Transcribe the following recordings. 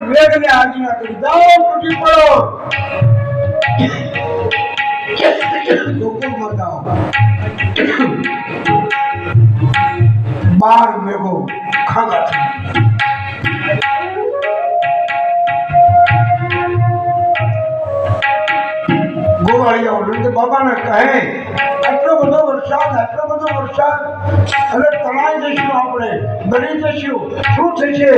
વેગને આજ્ઞા કરી જાઓ તૂટી પડો ગોકુળમાં જાઓ 12 મેઘો ખાગા ગોવાળિયાઓ નંદ બાબાને કહે આટલો બધો વરસાદ અને તણાઈ જઈશું આપણે બની જઈશું શું થશે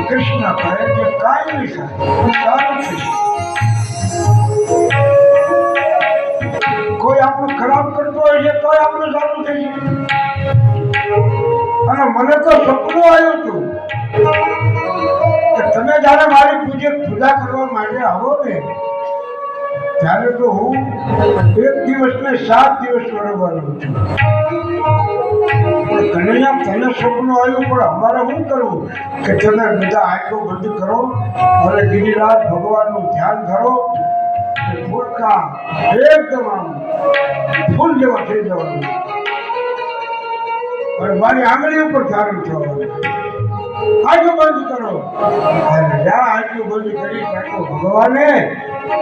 કૃષ્ણ કહે કે કાંઈ નહીં થાય સારું થશે કોઈ આપણું ખરાબ કરતો હોય છે તોય આપણું સારું થશે અને મને તો સપનું આવ્યું હતું તમે જયારે મારી પૂજા કરવા માટે આવો ને ત્યારે તો હું 1 દિવસ ને 7 દિવસ બરોબર છું કનૈયા તને સપનું આવ્યું પણ અમારે શું કરવું કે તમે બધા આંખો બંધ કરો અને ગિરિરાજ ભગવાનનું ધ્યાન ધરો ફૂલકા એકદમ આમ ફૂલ જેવા થઈ જવાનું અને મારી આંગળી ઉપર ધારણ થવાનું આંખો બંધ કરો અને જ્યાં આંખો બંધ કરી ત્યાં ભગવાને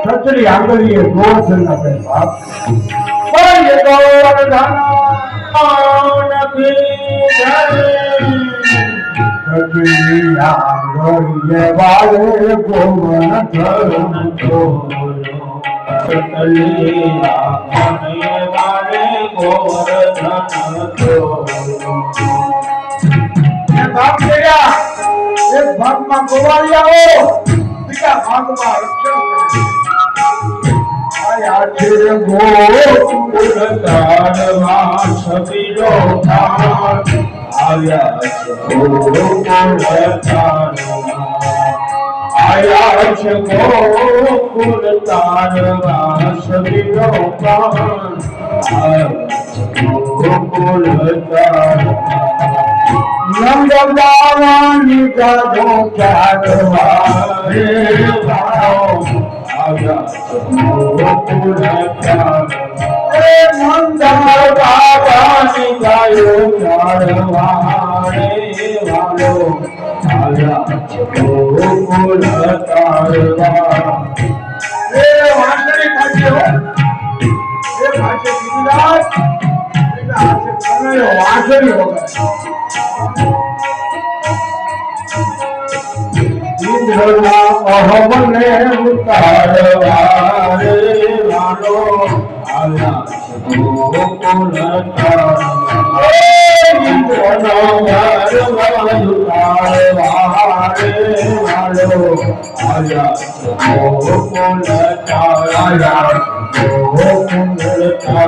સચરી આંગળીએ ગોવર્ધન આપે બાપ પણ એ ગોવર્ધન નથી સચરી આંગળીએ વાળે ગોવર્ધન સચરી આંગળીએ વાળે ગોવર્ધન બાપ કર્યા એક ભાગમાં ગોવાળિયાઓ બીજા ભાગમાં રક્ષણ આયા છે ગોકુળ તારમાં સબીરો ભાગ આવ્યા છે ગોકુળ તારમાં આયા છે ગોકુળ તારમાં સબીરો ભાગ આવ્યા છે ગોકુળ તારમાં નંદ બાવાની ગાધો ચારવા રે વાળો આવ્યા ગોકુળ તારમાં નંદ બાવાની ગાયો ચારવા રે વાળો આવ્યા ગોકુળ તારમાં એ વાંસળી ખાજો એ ભાષે ગિરિરાજ વાંસળી વગર ઇન્દ્રના અહમને ઉતારવા રે વાળો આવ્યા ગોકુળ તારમાં ઇન્દ્રનો ગર્વ ઉતારવા રે વાળો આવ્યા ગોકુળ તારમાં ગોકુળ તારમાં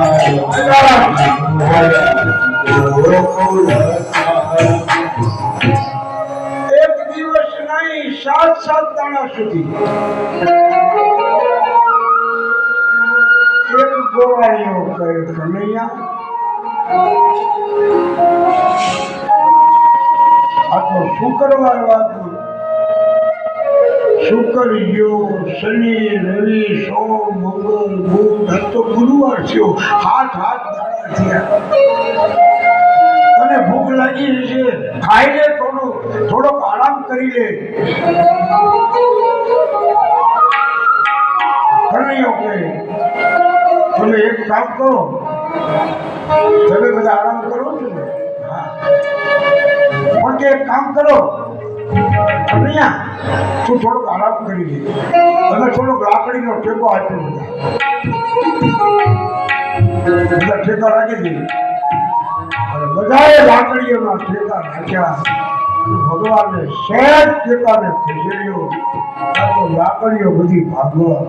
એક દિવસ નહીં 7 દાણા સુધી એક ગોવાળીઓ કહે કનૈયા આ તો શુક્રવાર વાતું શુક્ર ગયો શનિ રવિ સોમ મંગળ બુધ તો ગુરુવાર થયો 8 દાડા થયા અને ભૂખ લાગી છે ખાઈ લે થોડોક આરામ કરી લે કનૈયો કહે તમે એક કામ કરો તમે બધા આરામ કરો છો ને પણ એક કામ કરો કનૈયા તું થોડોક આરામ કરી લે અને થોડોક લાકડીનો ટેકો આપ્યો બધા ટેકા રાખી દે બધાએ લાકડીઓના ટેકા રાખ્યા ભગવાનને સહેજ ટેકાને ખસેડ્યો તો લાકડીઓ બધી ભાગવા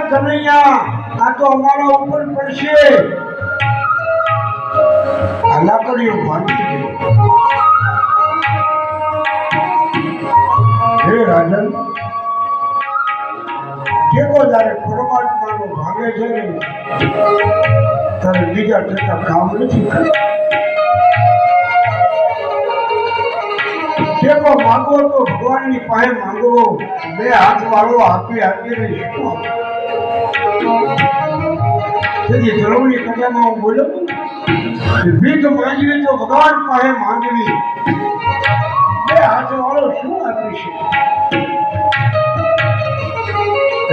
કનૈયા આ તો અમારા ઉપર પડશે આ લાકડીઓ ભાગી ગઈ હે રાજન ટેકો જયારે પરમાત્માનો ભાગે છે ને ત્યારે બીજા ટેકા કામ નથી કરતા ટેકો માંગવો તો ભગવાનની પાસે માંગવો બે હાથ વાળો આપી રહી શું તેથી ધર્મની કથામાં હું બોલ્યો કે ભીખ માંગવી તો ભગવાન પાસે માંગવી, બે હાથ વાળો શું આપી છે?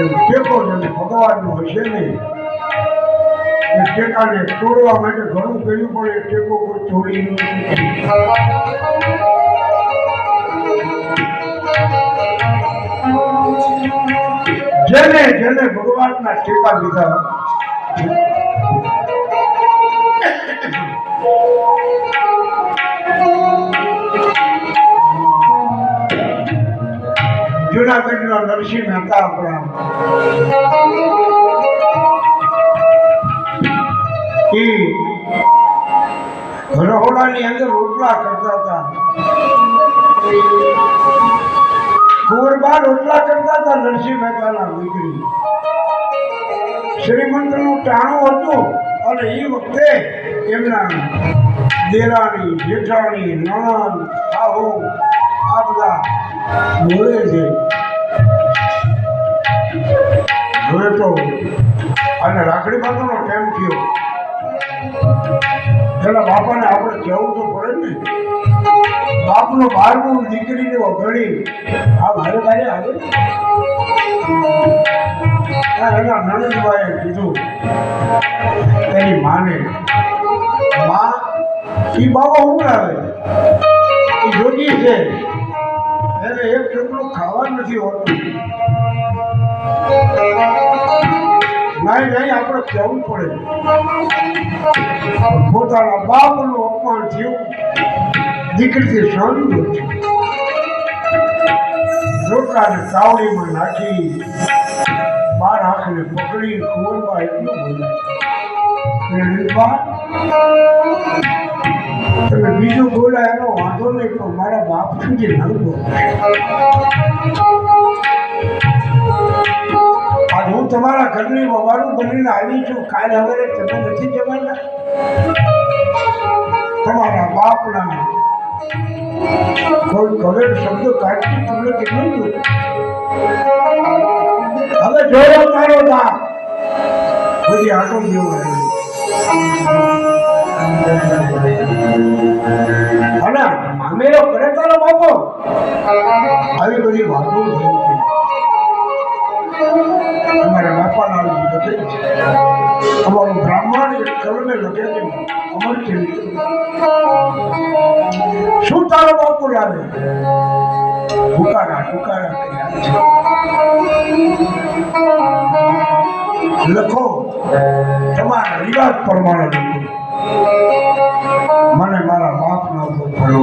એમ ટેકો જેને ભગવાનનો હશે નહીં, એ ટેકાને તોડવા માટે ઘણું કર્યું પણ એ ટેકો કોઈ તોડી નથી. જેને જેને ભગવાનના ટેકા લીધા જુનાગઢના નરસિંહ મહેતા આપણા રહોડાની અંદર રોટલા કરતા હતા. કુંવરબા રોટલા કરતા હતા. નરસિંહ મહેતાના દીકરી શ્રીમંતનું ટાણું હતું અને એ વખતે એમના દેરાણી, જેઠાણી, નણંદ, સાહુ આ બધા બોલે છે. હવે તો અને રાખડી બાંધવાનો ટાઈમ થયો. પેલા બાપાને આપણે કહેવું તો પડે ને, બાપનો 12મું દીકરીને વગડી આ ભારે ભારે આવે. એના નણંદભાઈએ કીધું એની માને, માં ઈ બાબા ઉમરાવે, એ જોગી છે, એને એક ટુકડું ખાવા નથી હોતું. નહીં નહીં આપણે કહેવું પડે. પોતાના બાપનું અપમાન થયું, દીકરીથી સહન નથી. રોટલાને કાવડીમાં નાખી બાર આંખને પકડી કુંવરબા એટલું બોલ્યા, તમે બીજું બોલ્યા એનો વાંધો નહીં, પણ મારા બાપ સુધી ન બોલો. આજ હું તમારા ઘરની વવારું બનીને આવી છું, કાલ હવે તમે નથી જવાના. તમારા બાપના કોઈ કવેર શબ્દ કાઢતી તમને કેટલું હવે જોયો તારો બાપ બધી આટો જેવો અને મામેરો કરે તારો બાપો, આવી બધી વાતો અમારા બાપાના અમારું બ્રાહ્મણ એક કલમે લખે છે, અમર છે. શું તારો બાપુ લાવે? ટુકારા ટુકારા લખો, તમારા રિવાજ પ્રમાણે લખો. મને મારા બાપ નો ભરો.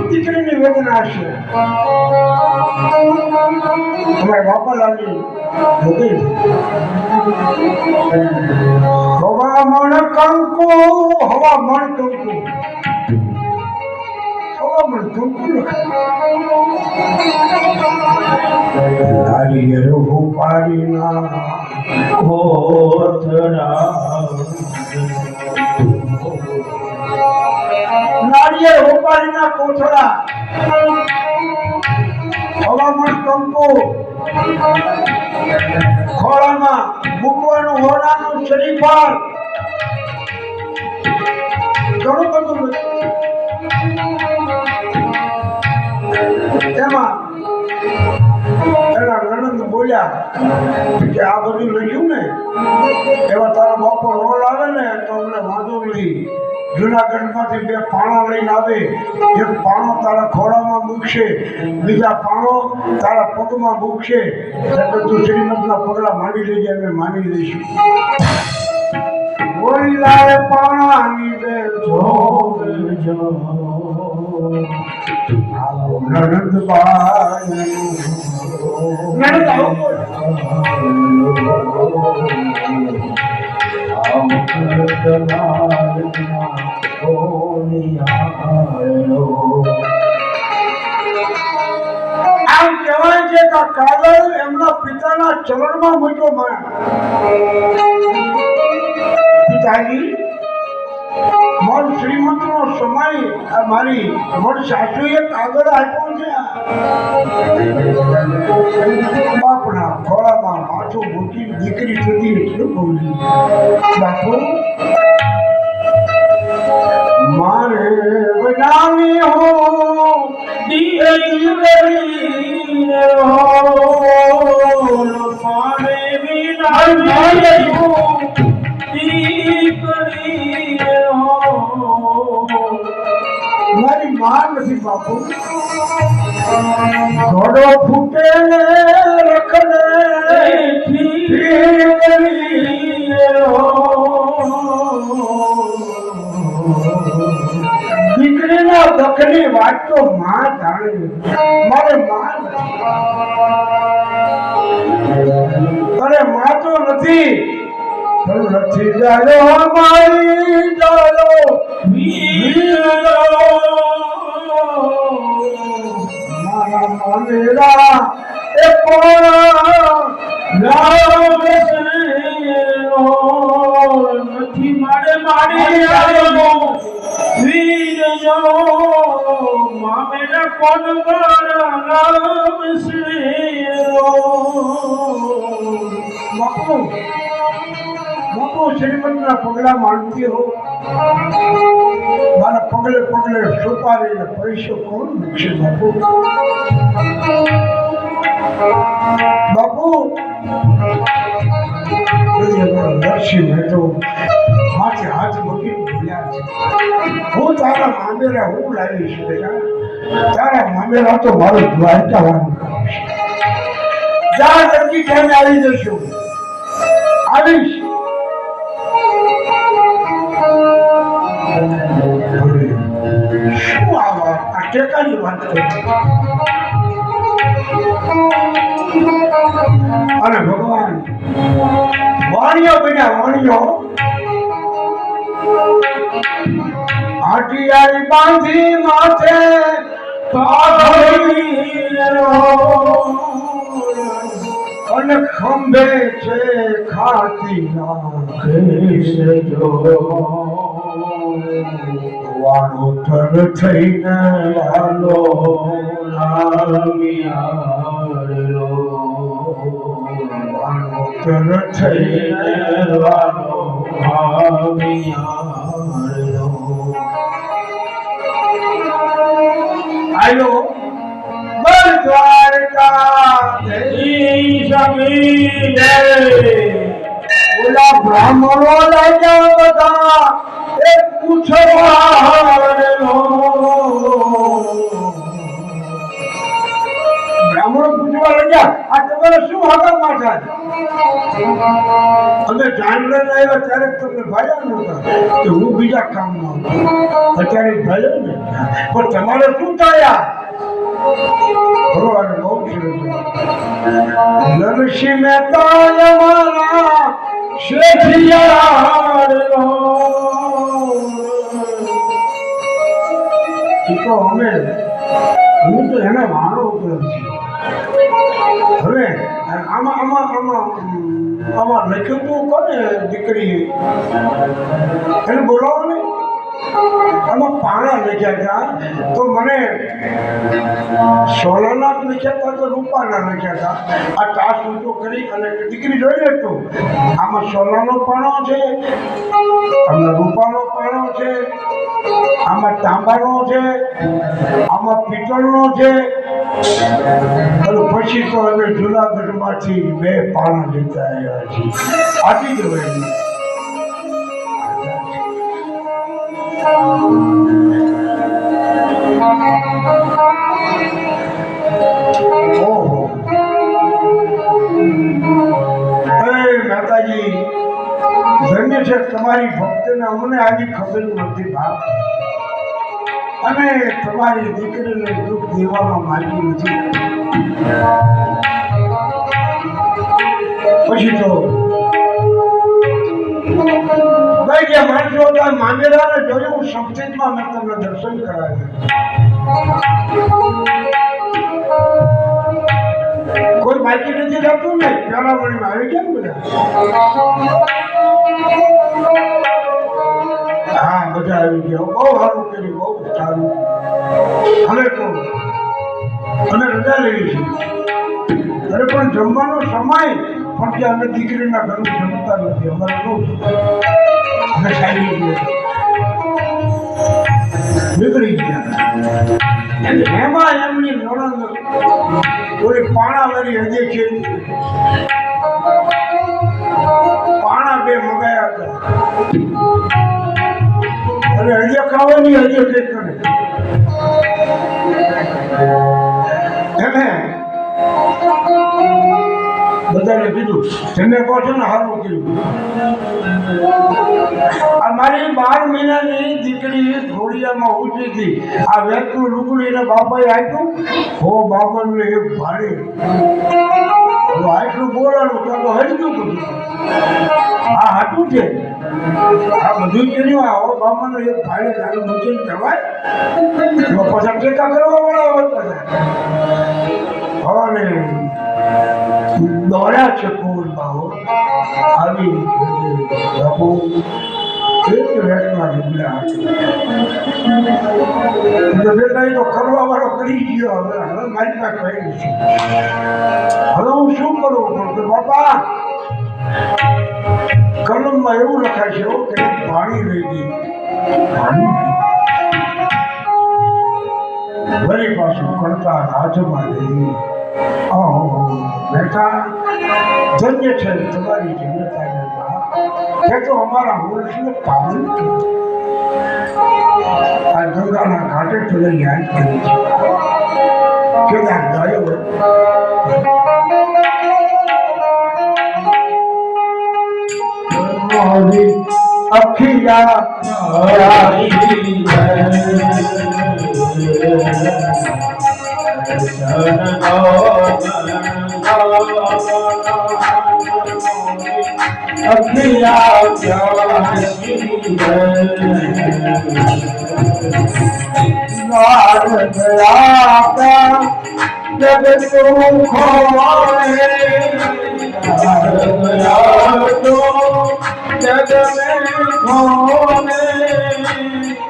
દીકરીની વેદના છે. અમારા બાપા લાવી હવા મણ કંકુ, હવા મણ કંકુ, હવા મણ કંકુ નારિયેળ ઉપાડીના હોથડા, નારિયેળ ઉપાડીના કોથળા, હવામણ કંકુ ખોળામાં મૂકવાનું હોનાનું શરીફળ, ઘણું બધું. એમાં એના નણંદ બોલ્યા કે આ બધું લખ્યું ને એવા તારો બાપો રોલ આવે ને તો અમને વાંધો નથી. જુનાગઢમાંથી 2 પાણા લઈને આવે, એક પાણો તારા ખોળામાં મૂકશે, બીજા પાણો તારા પગમાં મૂકશે, એટલે તું શ્રીમંતના પગલા માંડી લેજે, અમે માની લઈશું. બોલાય પાણી દે નણંદબાઈ આમ કહેવાય છે કે કાગળ એમના પિતાના ચરણમાં મૂક્યો. પિતાજી, મન શ્રીમંતનો સમય મારી મન સાસુએ કાગળ આપ્યો છે. બાપના ખોળામાં માથું મૂકી દીકરી સુધી બોલી બાપુ મારે બનાવી હો દીકરી હો મારે બનાવી હો દીકરી હો મારી માં નથી બાપુ ઘોડો ફૂટે રખડે દીકરીના દુઃખની વાત તો માં જાણે મારે માં અરે માં તો નથી જાયો મારી જાયો મારા મેરા એ નથી મારે મારી આવ્યો વીર જો મામેરા કોણ મારા નામ બાપુ બાપુ શ્રીમંતના પગલા માંડતી હો મારા પગલે પગલે સુપારીને પૈસો કોણ મૂકશે બાપુ બાપુ દર્શી બેઠો માથે હાથ મૂકી ભૂલ્યા છે હું તારા મામેરા હું લાવીશ બેટા તારા મામેરા તો મારું દ્વારકા વાનું જા નક્કી ટાઈમે આવી જશું આવીશ શું આ ટેકાની વાત અને ભગવાન વાણિયો બન્યા વાણિયો આટિયારી બાંધી માથે અને ખંભે છે ખાતી નાખે જો વાણો તર થઈને લાલો લામિયારલો વાણો તર થઈને લાલો લામિયારલો આયો બર દ્વારકા દેવી સમી જય ઓલા બ્રાહ્મણો લાગ્યા બધા એક પૂછવાડો બ્રાહ્મણો પૂછવા લાગ્યા આ તમારે શું હકમ માથા અમે જાનવર આવ્યા ત્યારે તમને ભાયા નહોતા કે હું બીજા કામમાં અત્યારે ભાયો ને પણ તમારે શું થયા ભગવાન બહુ સરસ નરસિંહ મહેતા અમારા શેઠિયાર તો અમે તો એને વાણો ઉપર હવે આમાં લખ્યું તું કોને દીકરી એને બોલાવો ને આમાં પાણા લખ્યા હતા તો મને સોનાના લખ્યા હતા તો રૂપાના લખ્યા હતા આ તાસ ઊંચો કરી અને દીકરી જોઈ લેતો આમાં સોનાનો પાણો છે આમાં રૂપાનો પાણો છે આમાં તાંબાનો છે આમાં પિત્તળનો છે અને પછી તો અમે જુનાગઢમાંથી 2 પાણા લેતા આવ્યા છીએ આપી દો એમ માતાજી ધન્ય છે તમારી ભક્તને અમને આવી ખબર નથી ભાવ અને તમારી દીકરીને દુઃખ દેવામાં માંગી નથી પછી તો ભાઈ જે માણસો હતા માંગેલાને જોયું હું સંક્ષેપમાં મેં તમને દર્શન કરાવ્યા કોઈ બાકી નથી રહેતું ને પેલા વળીમાં આવી કેમ બધા હા બધા આવી ગયા બહુ સારું કર્યું બહુ સારું હવે તો અમે રજા લેવી છે અરે પણ જમવાનો સમય પણ કે અમે દીકરીના ઘરનું જમતા નથી, અમારે ન અમે ખાઈ નીકળી ગયા. એમાં એમની નણંદ ઓલી પાણાવાળી હજી છે, પાણા બે મગાયા હતા અને હજી ખાવાની હજી કઈ કરે એને બધાને કીધું તમે કહો છો ને સારું કર્યું. આ મારી 12 મહિનાની દીકરી ઘોડિયામાં ઊંચી હતી. આ વેચનું લુગડું એના બાપાએ આપ્યું. હો બાપાનું એક ભાડે આટલું બોલાણું તો હળગ્યું બધું. આ હાટું છે, આ બધું કર્યું. આ હો બાપાનું એક ભાડે તારું મૂકીને કહેવાય પછી ટેકા કરવા વાળા હોય બધા અને દોડ્યા છે કોલ બાવો આવી બાપુ એક વેટમાં નીકળ્યા બેટા તો કરવા વાળો કરી ગયો. હવે મારી પાસે કઈ નથી. હવે હું શું કરું કે બાપા કલમમાં એવું લખાય છે કે પાણી લઈ ગઈ વળી પાછું કરતા હાથમાં લઈ બેટા ધન્ય છે તમારી જન્મતા તો અમારા વર્ષને પાવન આ ગંગાના ઘાટે તમે યાદ કરી છે કેદાર ગાયો અખિયા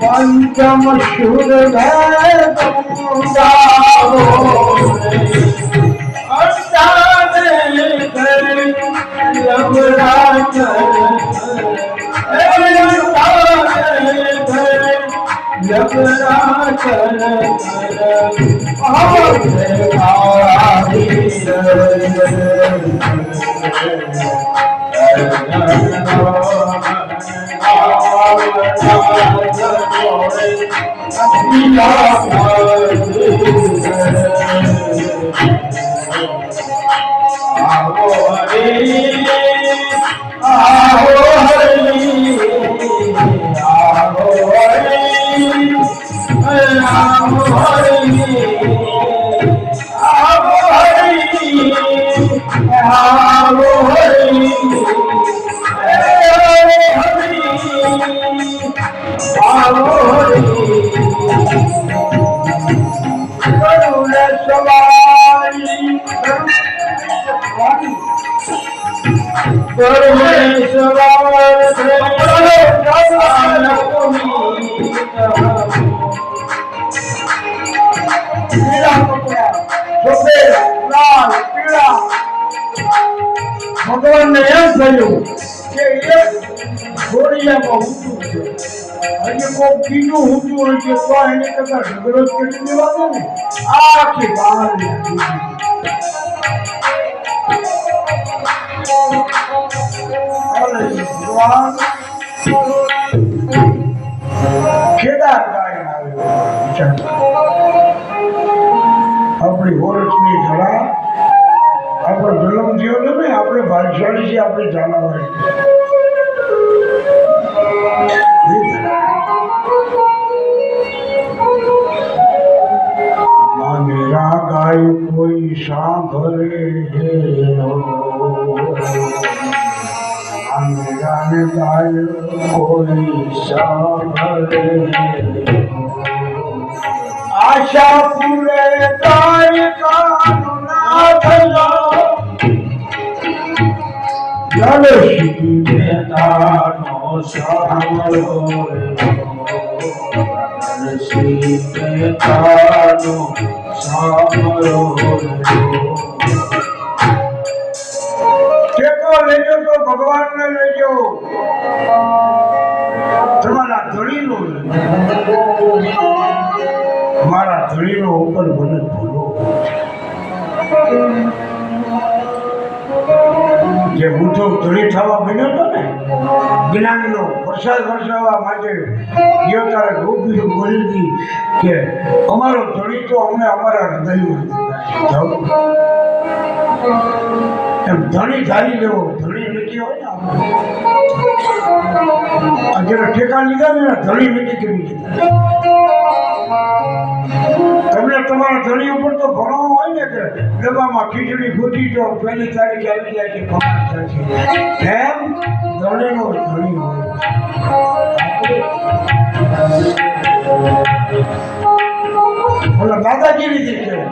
पंचम शुर ભગવાન ને એમ થયું કે ઘોડિયામાં ઊંચું છે, હજી કોઈ બીજું ઊંચું હોય છે તો એને કરતા ઝઘડો કરી દેવા દો ને. આખી બહાર કેદાર ગાય આવ્યો. આપણી વર્ષની ધરા આપણો જન્મ થયો ને આપણે ભાગ્યશાળી છીએ. આપણે જાણવા મેરા ગાય કોઈ સાંભળે મેરા ને ગાય કોઈ સાંભળે આશા પૂરે ગાય કાનો નાથ જલ શિવે તાનો સાંભળો શિવે તાનો સાંભળો કે લેજો તો ભગવાનને લેજો, તમારા ધણીનો મારા ધણીનો ઉપર મને ભૂલો જે હું તો ધણી થવા બન્યો હતો ને જ્ઞાનનો પ્રસાદ વરસાવવા માટે ગયો ત્યારે ગોપીઓ બોલી હતી કે અમારો ધણી તો અમને અમારા હૃદયમાં એમ ધણી ધારી લેવો, ધણી નક્કી હોય ને જયારે ઠેકા લીધા ને ધણી નક્કી કરી દીધા. તમને તમારા ધણી ઉપર તો ભણવા હોય ને કે ડબ્બામાં ખીચડી ફૂટી તો પહેલી તારીખે આવી જાય છે એમ ધણીનો ધણી હોય. બોલો દાદાગીરી થી કહેવાય.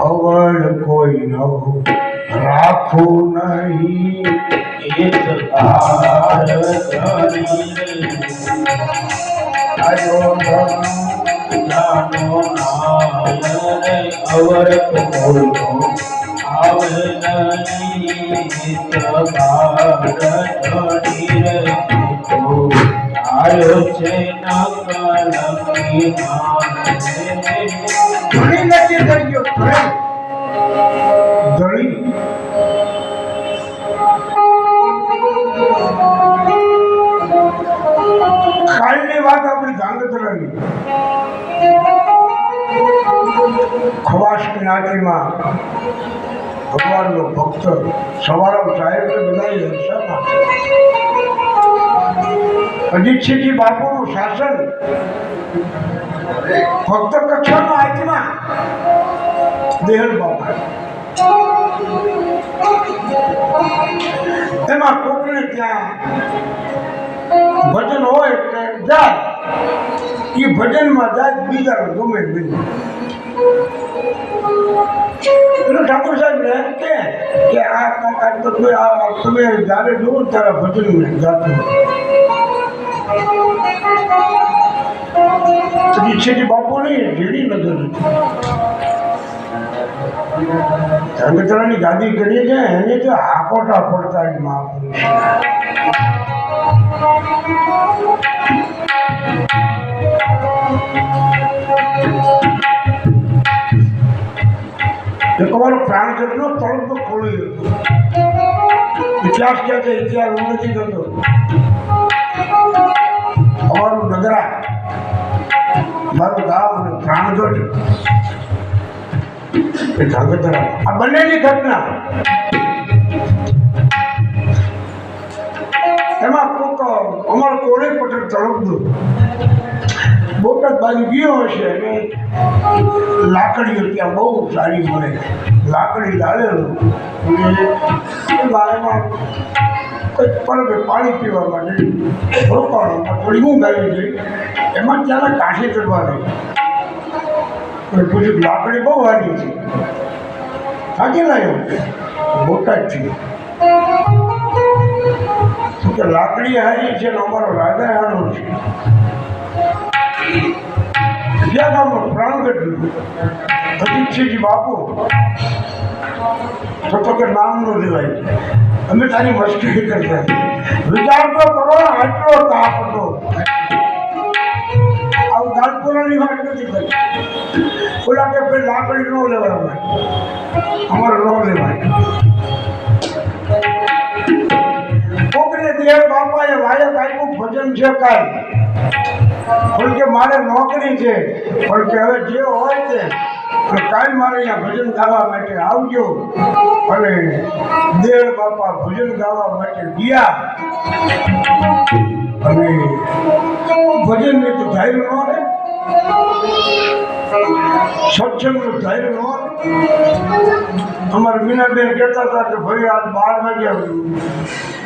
અવળ કોઈ ન રાખું નહીં અવર આવે આવ્યો છે ધણી નક્કી થઈ ગયો ધણી કાલની વાત આપણી ધાંગધ્રાની ખવાસ જ્ઞાતિમાં ભગવાનનો ભક્ત સવારામ સાહેબ બધા હિંસામાં અજીતસિંહજી બાપુનું શાસન ભક્ત કક્ષાનો આત્મા દેહલ બાપા એમાં કોકને ત્યાં ભજન હોય એટલે જાય એ ભજનમાં જાય બીજા ગમે બીજું ઠાકોર સાહેબ ને કે આ તો તમે જ્યારે જુઓ તારા ભજન જાતું દીક્ષિતજી બાપુની જેડી નજર ધર્મતરાની ગાદી કરી છે એને તો હાકોટા પડતા જ મહાપુરુષ તમારો પ્રાણ કેટલો તરત તો ખોલી ઇતિહાસ ક્યાં છે ઇતિહાસ હું નથી કરતો. અમારું નગરા મારું ગામ અને પ્રાણગઢ એ ધાંગધ્રા આ બંનેની ઘટના એમાં કોક અમારો કોળી પટેલ તળપદો બોટાદ બાજુ ગયો હશે અને લાકડીઓ ત્યાં બહુ સારી મળે લાકડી ડાળેલું એમાં કંઈક પરબે પાણી પીવા માટે રોકાણમાં થોડી ઊંઘ આવી ગઈ એમાં ત્યાંના કાંઠે ચડવા રહી પૂછ્યું લાકડી બહુ હારી છે થાકી લાવ્યો બોટાદથી કે લાકડી હારી છે ને અમારો રાજા હારો છે ક્યાં ગામનો પ્રાણગઢ અજીતસિંહજી બાપુ તો કે નામ નો લેવાય અમે તારી મસ્તી કરતા વિચાર તો કરો આટલો તાપ હતો આવું ગાલપુરાની વાત નથી કરી ઓલા કે ભાઈ લાકડી ન લેવાય અમારે ન લેવાય કોકને દેવ બાપાએ વાયક આપ્યું ભજન છે કાંઈ પણ કે મારે નોકરી છે પણ કે હવે જે હોય તે કાલ મારે અહીંયા ભજન ગાવા માટે આવજો અને દેવ બાપા ભજન ગાવા માટે ગયા અને ભજન ને તો ધૈર્ય ન રહે સત્સંગનું ધૈર્ય ન રહે. અમારા મીનાબેન કહેતા હતા કે ભાઈ આજ 12 વાગ્યા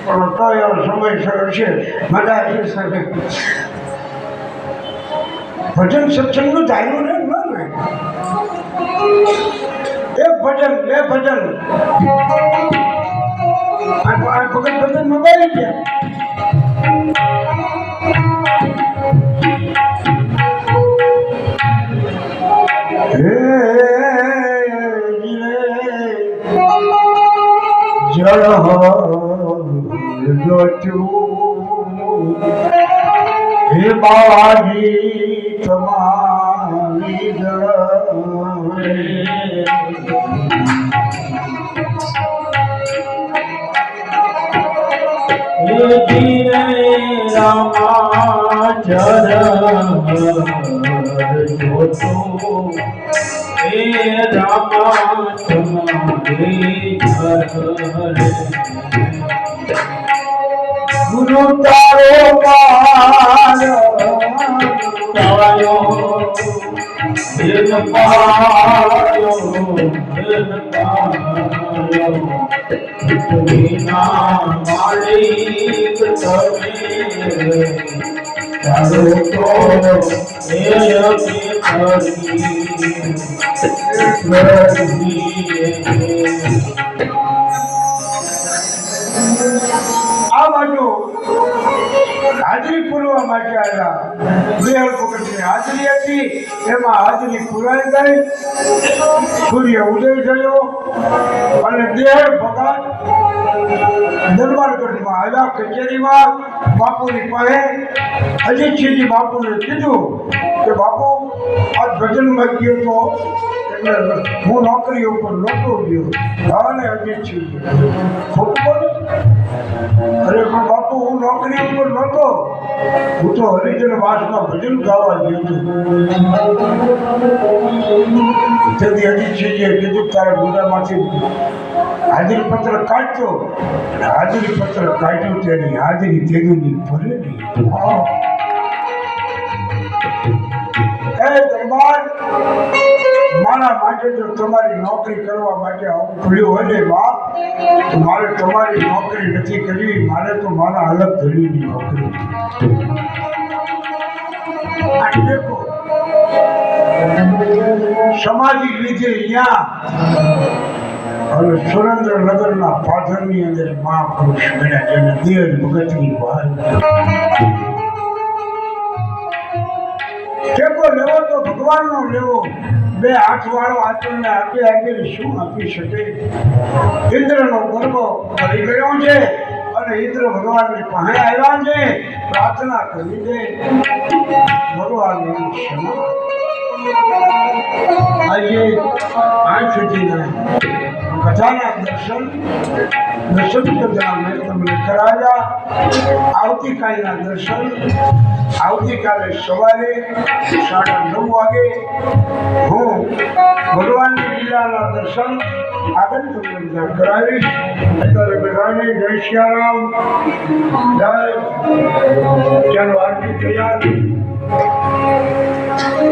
પણ તો સમય સરળ છે મજા છે ભજન સત્સંગનું ધાર્યું ને એક ભજન બે ભજન ભગત ભજન મંગાવી ગયા હે જળ જોતું હે બાવાજી તમારી જળ રામા જોતો હે રામા ગુરુ તારો પાર પાયો દિલ પાયો દિલ પાયો વિના માલિક તમે તારો તો એ આ બાજુ હાજરી પૂરવા માટે આવ્યા દેહળ પોકટની હાજરી હતી એમાં હાજરી પૂરાઈ ગઈ સૂર્ય ઉદય થયો અને દેહળ ભગવાન દરબારગઢમાં આવ્યા કચેરીમાં બાપુની પાસે અજીતસિંહજી બાપુને કીધું કે બાપુ આ ભજનમાં ગયો તો એટલે હું નોકરી ઉપર નહોતો ગયો અને અજીતસિંહજી ખોટું બોલું અરે પણ બાપુ હું નોકરી ઉપર નહોતો હું તો હરિજન વાસમાં ભજન ગાવા ગયો હતો તેથી અજીતસિંહજીએ કીધું તારા ગુનામાંથી હાજરી પત્ર કાઢતો હાજરી પત્ર કાઢ્યું તેની હાજરી તેની ભરેલી એ દરબાર મારા માટે જો તમારી નોકરી કરવા માટે આવું પડ્યું હોય ને બાપ તો મારે તમારી નોકરી નથી કરવી મારે તો મારા અલગ ધણીની નોકરી દેખો સમાધિ લીધે અહીંયા હવે સુરેન્દ્રનગરના પાથરની અંદર મહાપુરુષ બન્યા જેને દેવ ભગતની વાત ટેકો લેવો તો ભગવાનનો લેવો બે હાથવાળો આચરણને આપી આપીને શું આપી શકે ઇન્દ્રનો ગર્વ ભરી ગયો છે અને ઇન્દ્ર ભગવાનની પાસે આવ્યા છે પ્રાર્થના કરી દે ભગવાનની ક્ષમા આજે આજ સુધીના કથાના દર્શન કથા મેં તમને કરાવ્યા આવતીકાલના દર્શન આવતીકાલે સવારે 9:30 વાગે હું ભગવાનની લીલાના દર્શન આગળ તમને કરાવીશ અત્યારે બધાને જય શ્રી રામ જય ચાલો